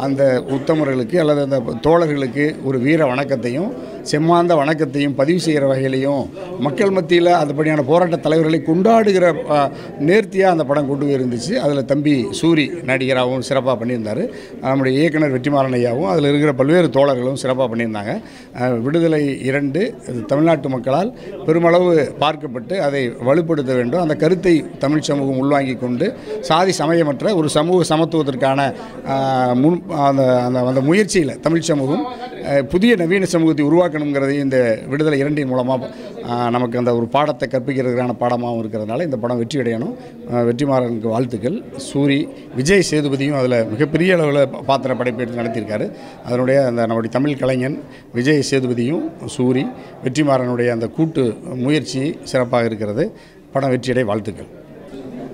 Speaker 9: அந்த உத்தமர்களுக்கு அல்லது அந்த தோழர்களுக்கு ஒரு வீர வணக்கத்தையும் செம்மாந்த வணக்கத்தையும் பதிவு செய்கிற வகையிலையும் மக்கள் மத்தியில் அதுபடியான போராட்ட தலைவர்களை கொண்டாடுகிற நேர்த்தியாக அந்த படம் கொண்டு போயிருந்துச்சு. அதில் தம்பி சூரி நடிகராகவும் சிறப்பாக பண்ணியிருந்தார். நம்முடைய இயக்குனர் வெற்றிமாறன் ஐயாவும் அதில் இருக்கிற பல்வேறு தோழர்களும் சிறப்பாக பண்ணியிருந்தாங்க. விடுதலை 2 தமிழ்நாட்டு மக்களால் பெருமளவு பார்க்கப்பட்டு அதை வலுப்படுத்த வேண்டும். அந்த கருத்தை தமிழ் சமூகம் உள்வாங்கி கொண்டு சாதி சமயமற்ற ஒரு சமூக சமத்துவத்திற்கான அந்த முயற்சியில் தமிழ் சமூகம் புதிய நவீன சமூகத்தை உருவாக்கணுங்கிறதையும் இந்த விடுதலை 2 மூலமாக நமக்கு அந்த ஒரு பாடத்தை கற்பிக்கிறதுக்கான பாடமாகவும் இருக்கிறதுனால இந்த படம் வெற்றி அடையணும். வெற்றிமாறனுக்கு வாழ்த்துக்கள். சூரி, விஜய் சேதுபதியும் அதில் மிகப்பெரிய அளவில் பாத்திர படைப்பெடுத்து நடத்தியிருக்காரு. அதனுடைய அந்த நம்முடைய தமிழ் கலைஞன் விஜய் சேதுபதியும் சூரி, வெற்றிமாறனுடைய அந்த கூட்டு முயற்சி சிறப்பாக இருக்கிறது. படம் வெற்றியடை வாழ்த்துக்கள்.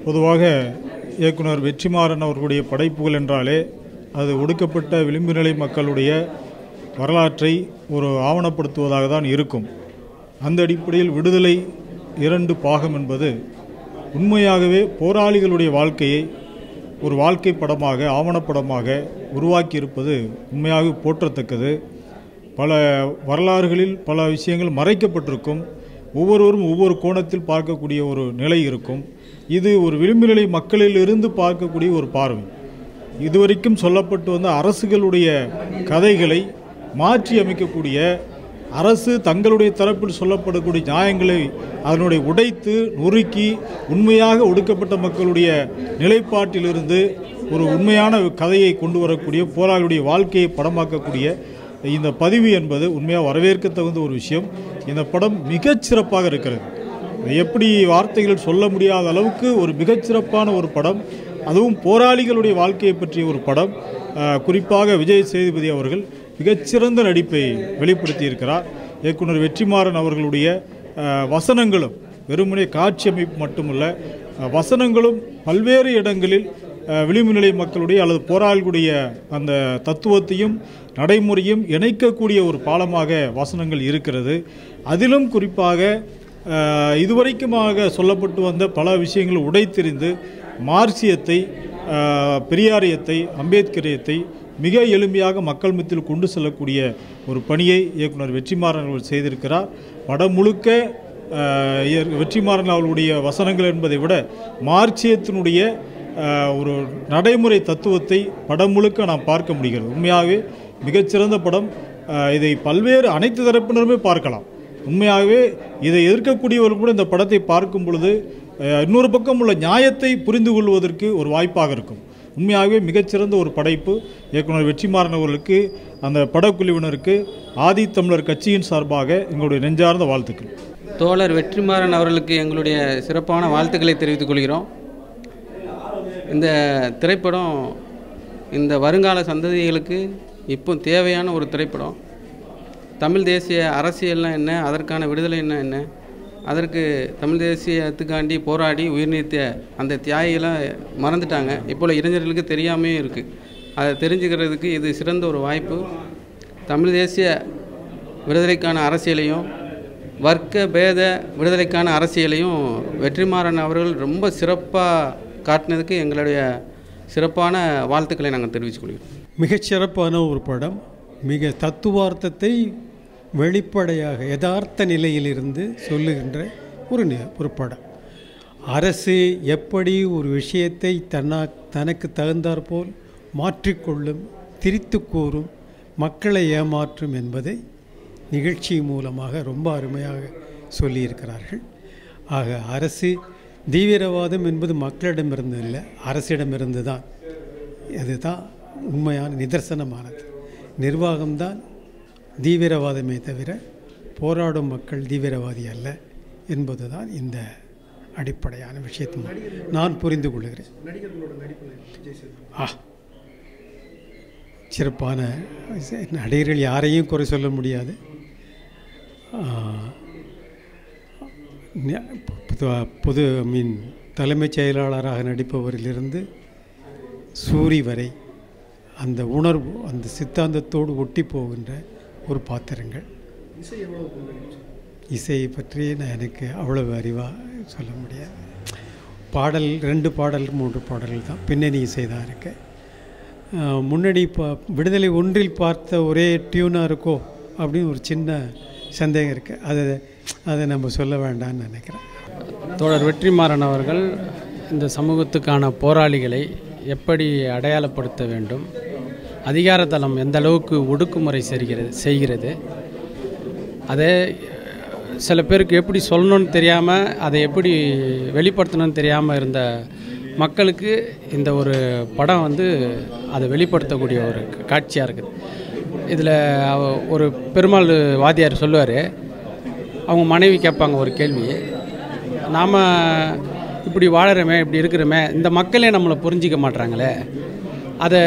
Speaker 2: பொதுவாக இயக்குனர் வெற்றிமாறன் அவர்களுடைய படைப்புகள் என்றாலே அது ஒடுக்கப்பட்ட விளிம்பு நிலை மக்களுடைய வரலாற்றை ஒரு ஆவணப்படுத்துவதாக தான் இருக்கும். அந்த அடிப்படையில் விடுதலை 2 பாகம் என்பது உண்மையாகவே போராளிகளுடைய வாழ்க்கையை ஒரு வாழ்க்கை படமாக, ஆவணப்படமாக உருவாக்கியிருப்பது உண்மையாக போற்றத்தக்கது. பல வரலாறுகளில் பல விஷயங்கள் மறைக்கப்பட்டிருக்கும். ஒவ்வொருவரும் ஒவ்வொரு கோணத்தில் பார்க்கக்கூடிய ஒரு நிலை இருக்கும். இது ஒரு விளிம்பு நிலை மக்களிலிருந்து பார்க்கக்கூடிய ஒரு பார்வை. இதுவரைக்கும் சொல்லப்பட்டு வந்த அரசுகளுடைய கதைகளை மாற்றி அமைக்கக்கூடிய, அரசு தங்களுடைய தரப்பில் சொல்லப்படக்கூடிய நியாயங்களை அதனுடைய உடைத்து நொறுக்கி உண்மையாக ஒடுக்கப்பட்ட மக்களுடைய நிலைப்பாட்டிலிருந்து ஒரு உண்மையான கதையை கொண்டு வரக்கூடிய, போராளிகளுடைய வாழ்க்கையை படமாக்கக்கூடிய இந்த பதிவு என்பது உண்மையாக வரவேற்க தகுந்த ஒரு விஷயம். இந்த படம் மிகச்சிறப்பாக இருக்கிறது. எப்படி வார்த்தைகள் சொல்ல முடியாத அளவுக்கு ஒரு மிகச்சிறப்பான ஒரு படம். அதுவும் போராளிகளுடைய வாழ்க்கையை பற்றிய ஒரு படம். குறிப்பாக விஜய் சேதுபதி அவர்கள் மிகச்சிறந்த நடிப்பை வெளிப்படுத்தி இருக்கிறார். இயக்குனர் வெற்றிமாறன் அவர்களுடைய வசனங்களும் வெறுமனே காட்சி அமைப்பு மட்டுமல்ல, வசனங்களும் பல்வேறு இடங்களில் விளிம்பு நிலை மக்களுடைய அல்லது போராளிகளுடைய அந்த தத்துவத்தையும் நடைமுறையும் இணைக்கக்கூடிய ஒரு பாலமாக வசனங்கள் இருக்கிறது. அதிலும் குறிப்பாக இதுவரைக்குமாக சொல்லப்பட்டு வந்த பல விஷயங்களை உடைத்தெறிந்து மார்க்சியத்தை, பெரியாரியத்தை, அம்பேத்கரியத்தை மிக எளிமையாக மக்கள் மத்தியில் கொண்டு செல்லக்கூடிய ஒரு பணியை இயக்குனர் வெற்றிமாறன் அவர்கள் செய்திருக்கிறார். படம் முழுக்க வெற்றிமாறன் அவர்களுடைய வசனங்கள் என்பதை விட மார்க்சியத்தினுடைய ஒரு நடைமுறை தத்துவத்தை படம் முழுக்க நாம் பார்க்க முடிகிறது. உண்மையாகவே மிகச்சிறந்த படம். இதை பல்வேறு அனைத்து தரப்பினருமே பார்க்கலாம். உண்மையாகவே இதை எதிர்க்கக்கூடியவர்கள் கூட இந்த படத்தை பார்க்கும் பொழுது இன்னொரு பக்கம் உள்ள நியாயத்தை புரிந்து கொள்வதற்கு ஒரு வாய்ப்பாக இருக்கும். உண்மையாகவே மிகச்சிறந்த ஒரு படைப்பு. இயக்குனர் வெற்றிமாறன் அவர்களுக்கு, அந்த படக்குழுவினருக்கு ஆதித்தமிழர் கட்சியின் சார்பாக எங்களுடைய நெஞ்சார்ந்த வாழ்த்துக்கள்.
Speaker 10: தோழர் வெற்றிமாறன் அவர்களுக்கு எங்களுடைய சிறப்பான வாழ்த்துக்களை தெரிவித்துக் கொள்கிறோம். இந்த திரைப்படம் இந்த வருங்கால சந்ததிகளுக்கு இப்போ தேவையான ஒரு திரைப்படம். தமிழ் தேசிய அரசியல்னால் என்ன, அதற்கான விடுதலைன்னா என்ன, அதற்கு தமிழ் தேசியத்துக்காண்டி போராடி உயிர் நீத்த அந்த தியாகிகளை மறந்துட்டாங்க. இப்போ இளைஞர்களுக்கு தெரியாமே இருக்குது. அதை தெரிஞ்சுக்கிறதுக்கு இது சிறந்த ஒரு வாய்ப்பு. தமிழ் தேசிய விடுதலைக்கான அரசியலையும் வர்க்க பேத விடுதலைக்கான அரசியலையும் வெற்றிமாறன் அவர்கள் ரொம்ப சிறப்பாக காட்டினதுக்கு எங்களுடைய சிறப்பான வாழ்த்துக்களை நாங்கள் தெரிவித்துக் கொள்கிறோம்.
Speaker 3: மிகச்சிறப்பான ஒரு படம். மிக தத்துவார்த்தத்தை வெளிப்படையாக யதார்த்த நிலையிலிருந்து சொல்லுகின்ற ஒரு படம். அரசு எப்படி ஒரு விஷயத்தை தனக்கு தகுந்தாற்போல் மாற்றிக்கொள்ளும், திரித்து கூறும், மக்களை ஏமாற்றும் என்பதை நிகழ்ச்சி மூலமாக ரொம்ப அருமையாக சொல்லியிருக்கிறார்கள். ஆக அரசு தீவிரவாதம் என்பது மக்களிடமிருந்து இல்லை, அரசிடமிருந்து தான். அதுதான் உண்மையான நிதர்சனமானது. நிர்வாகம்தான் தீவிரவாதமே தவிர போராடும் மக்கள் தீவிரவாதி அல்ல என்பது தான் இந்த அடிப்படையான விஷயத்தை நான் புரிந்து கொள்கிறேன். சிறப்பான நடிகர்கள் யாரையும் குறை சொல்ல முடியாது. தலைமைச் செயலாளராக நடிப்பவரிலிருந்து சூரி வரை அந்த உணர்வு, அந்த சித்தாந்தத்தோடு ஒட்டி போகின்ற ஒரு பாத்திரங்கள். இசையை பற்றி நான் எனக்கு அவ்வளவு அறிவாக சொல்ல முடியாது. பாடல் 2 பாடல் 3 பாடல்கள் தான், பின்னணி இசை தான் இருக்கு. முன்னாடி விடுதலை 1 பார்த்த ஒரே டியூனாக இருக்கோ அப்படின்னு ஒரு சின்ன சந்தேகம் இருக்குது. அதை நம்ம சொல்ல வேண்டாம்னு நினைக்கிறேன்.
Speaker 7: தோழர் வெற்றிமாறன் அவர்கள் இந்த சமூகத்துக்கான போராளிகளை எப்படி அடையாளப்படுத்த வேண்டும், அதிகாரத்தளம் எந்த அளவுக்கு ஒடுக்குமுறை செய்கிறது, அதை சில பேருக்கு எப்படி சொல்லணும்னு தெரியாமல், அதை எப்படி வெளிப்படுத்தணும்னு தெரியாமல் இருந்த மக்களுக்கு இந்த ஒரு படம் அதை வெளிப்படுத்தக்கூடிய ஒரு காட்சியாக இருக்குது. இதில் ஒரு பெருமாள் வாத்தியார் சொல்லுவார், அவங்க மனைவி கேட்பாங்க ஒரு கேள்வி, நாம் இப்படி வாழறோமே, இப்படி இருக்கிறோமே, இந்த மக்களே நம்மளை புரிஞ்சிக்க மாட்றாங்களே, அதை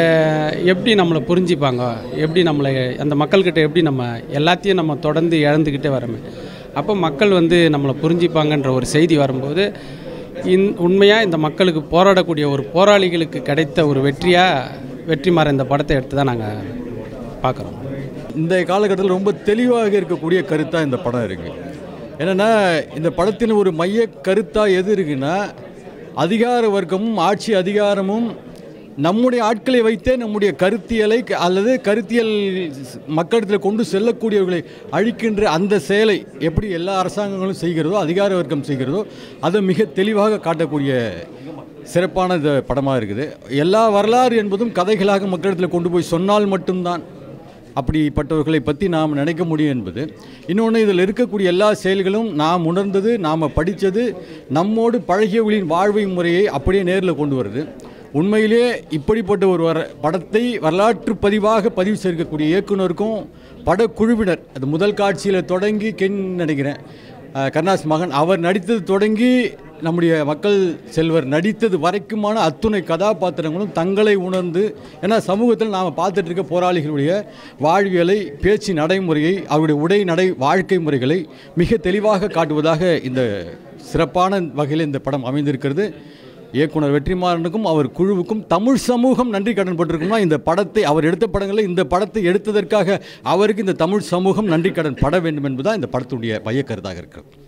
Speaker 7: எப்படி நம்மளை புரிஞ்சிப்பாங்க, எப்படி நம்மளை அந்த மக்கள்கிட்ட எப்படி நம்ம எல்லாத்தையும் நம்ம தொடர்ந்து இழந்துக்கிட்டே வரோமே, அப்போ மக்கள் நம்மளை புரிஞ்சிப்பாங்கன்ற ஒரு செய்தி வரும்போது உண்மையாக இந்த மக்களுக்கு போராடக்கூடிய ஒரு போராளிகளுக்கு கிடைத்த ஒரு வெற்றிமாறன் இந்த படத்தை எடுத்து தான் நாங்கள் பார்க்குறோம்.
Speaker 11: இந்த காலகட்டத்தில் ரொம்ப தெளிவாக இருக்கக்கூடிய கருத்தாக இந்த படம் இருக்குது. என்னென்னா இந்த படத்தின் ஒரு மைய கருத்தாக எது இருக்குன்னா, அதிகார வர்க்கமும் ஆட்சி அதிகாரமும் நம்முடைய ஆட்களை வைத்தே நம்முடைய கருத்தியலை அல்லது கருத்தியல் மக்களிடத்தில் கொண்டு செல்லக்கூடியவர்களை அழிக்கின்ற அந்த செயலை எப்படி எல்லா அரசாங்கங்களும் செய்கிறதோ, அதிகார வர்க்கம் செய்கிறதோ, அதை மிக தெளிவாக காட்டக்கூடிய சிறப்பான இந்த படமாக இருக்குது. எல்லா வரலாறு என்பதும் கதைகளாக மக்களிடத்தில் கொண்டு போய் சொன்னால் மட்டும்தான் அப்படிப்பட்டவர்களை பற்றி நாம் நினைக்க முடியும் என்பது. இன்னொன்று, இதில் இருக்கக்கூடிய எல்லா செயல்களும் நாம் உணர்ந்தது, நாம் படித்தது, நம்மோடு பழகியவர்களின் வாழ்வை முறையை அப்படியே நேரில் கொண்டு வருது. உண்மையிலே இப்படிப்பட்ட ஒரு படத்தை வரலாற்று பதிவாக பதிவு செய்யக்கூடிய இயக்குனருக்கும் படக்குழுவினர், அது முதல் காட்சியில் தொடங்கி நினைக்கிறேன் கருணாஸ் மகன் அவர் நடித்தது தொடங்கி நம்முடைய மக்கள் செல்வர் நடித்தது வரைக்குமான அத்துணை கதாபாத்திரங்களும் தங்களை உணர்ந்து, ஏன்னா சமூகத்தில் நாம் பார்த்துட்டு இருக்க போராளிகளுடைய வாழ்வியலை, பேச்சு நடைமுறையை, அவருடைய உடை நடை வாழ்க்கை முறைகளை மிக தெளிவாக காட்டுவதாக இந்த சிறப்பான வகையில் இந்த படம் அமைந்திருக்கிறது. இயக்குனர் வெற்றிமாறனுக்கும் அவர் குழுவுக்கும் தமிழ் சமூகம் நன்றி கடன் பட்டிருக்கும்னா, இந்த படத்தை அவர் எடுத்த படங்களில் இந்த படத்தை எடுத்ததற்காக அவருக்கு இந்த தமிழ் சமூகம் நன்றி கடன் பட வேண்டும் என்பதுதான் இந்த படத்துடைய மையக்கருத்தாக இருக்கிறது.